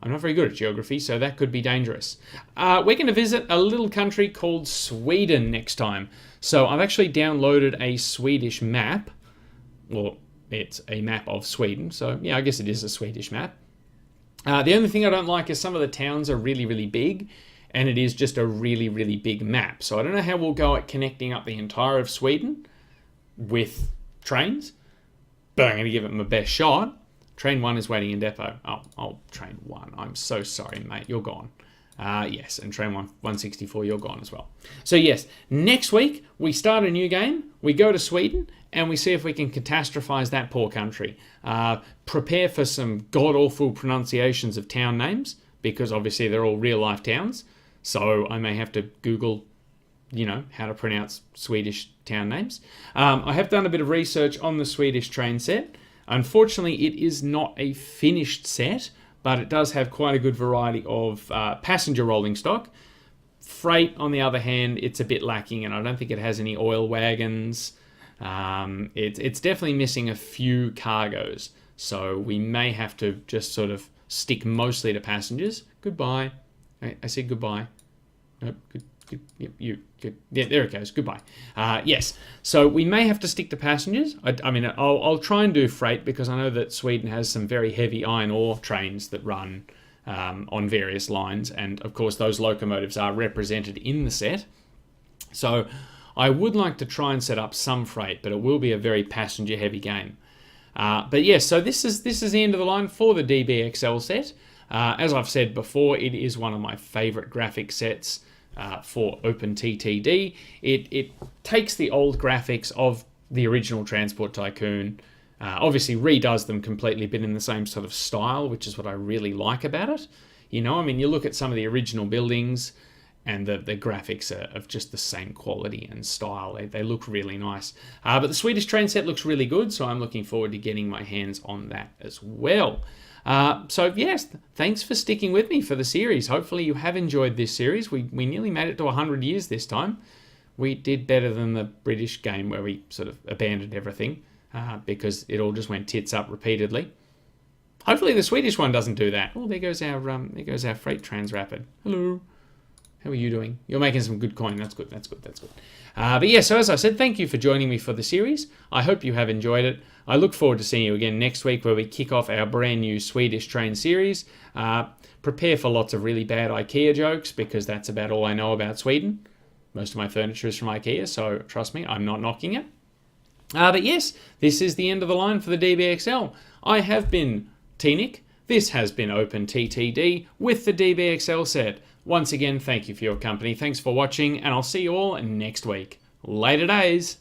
I'm not very good at geography, so that could be dangerous. We're going to visit a little country called Sweden next time. So I've actually downloaded a Swedish map. Well, it's a map of Sweden, so yeah, I guess it is a Swedish map. The only thing I don't like is some of the towns are really, really big, and it is just a really, really big map. So I don't know how we'll go at connecting up the entire of Sweden with trains, but I'm going to give it my best shot. Train 1 is waiting in depot. Oh, train 1. I'm so sorry, mate. You're gone. Yes, and train 164, you're gone as well. So yes, next week we start a new game. We go to Sweden and we see if we can catastrophize that poor country. Prepare for some god-awful pronunciations of town names because obviously they're all real-life towns. So I may have to Google, you know, how to pronounce Swedish town names. I have done a bit of research on the Swedish train set. Unfortunately, it is not a finished set, but it does have quite a good variety of passenger rolling stock. Freight, on the other hand, it's a bit lacking, and I don't think it has any oil wagons. It's definitely missing a few cargoes, so we may have to just sort of stick mostly to passengers. Goodbye. I said goodbye. Nope, good. Yep, good. Yeah, there it goes. Goodbye. Yes, so we may have to stick to passengers. I mean, I'll try and do freight because I know that Sweden has some very heavy iron ore trains that run on various lines, and of course those locomotives are represented in the set. So I would like to try and set up some freight, but it will be a very passenger-heavy game. But yes, so this is the end of the line for the DBXL set. As I've said before, it is one of my favorite graphic sets for OpenTTD. It takes the old graphics of the original Transport Tycoon, obviously redoes them completely, but in the same sort of style, which is what I really like about it. You know, I mean, you look at some of the original buildings and the graphics are of just the same quality and style. They look really nice. But the Swedish train set looks really good, so I'm looking forward to getting my hands on that as well. So yes, thanks for sticking with me for the series. Hopefully you have enjoyed this series. We nearly made it to 100 years this time. We did better than the British game where we sort of abandoned everything because it all just went tits up repeatedly. Hopefully the Swedish one doesn't do that. Oh, there goes our freight Transrapid. Hello. How are you doing? You're making some good coin. That's good. But yeah, so as I said, thank you for joining me for the series. I hope you have enjoyed it. I look forward to seeing you again next week where we kick off our brand new Swedish train series. Prepare for lots of really bad IKEA jokes because that's about all I know about Sweden. Most of my furniture is from IKEA, so trust me, I'm not knocking it. But yes, this is the end of the line for the DBXL. I have been T-Nick. This has been OpenTTD with the DBXL set. Once again, thank you for your company. Thanks for watching, and I'll see you all next week. Later days.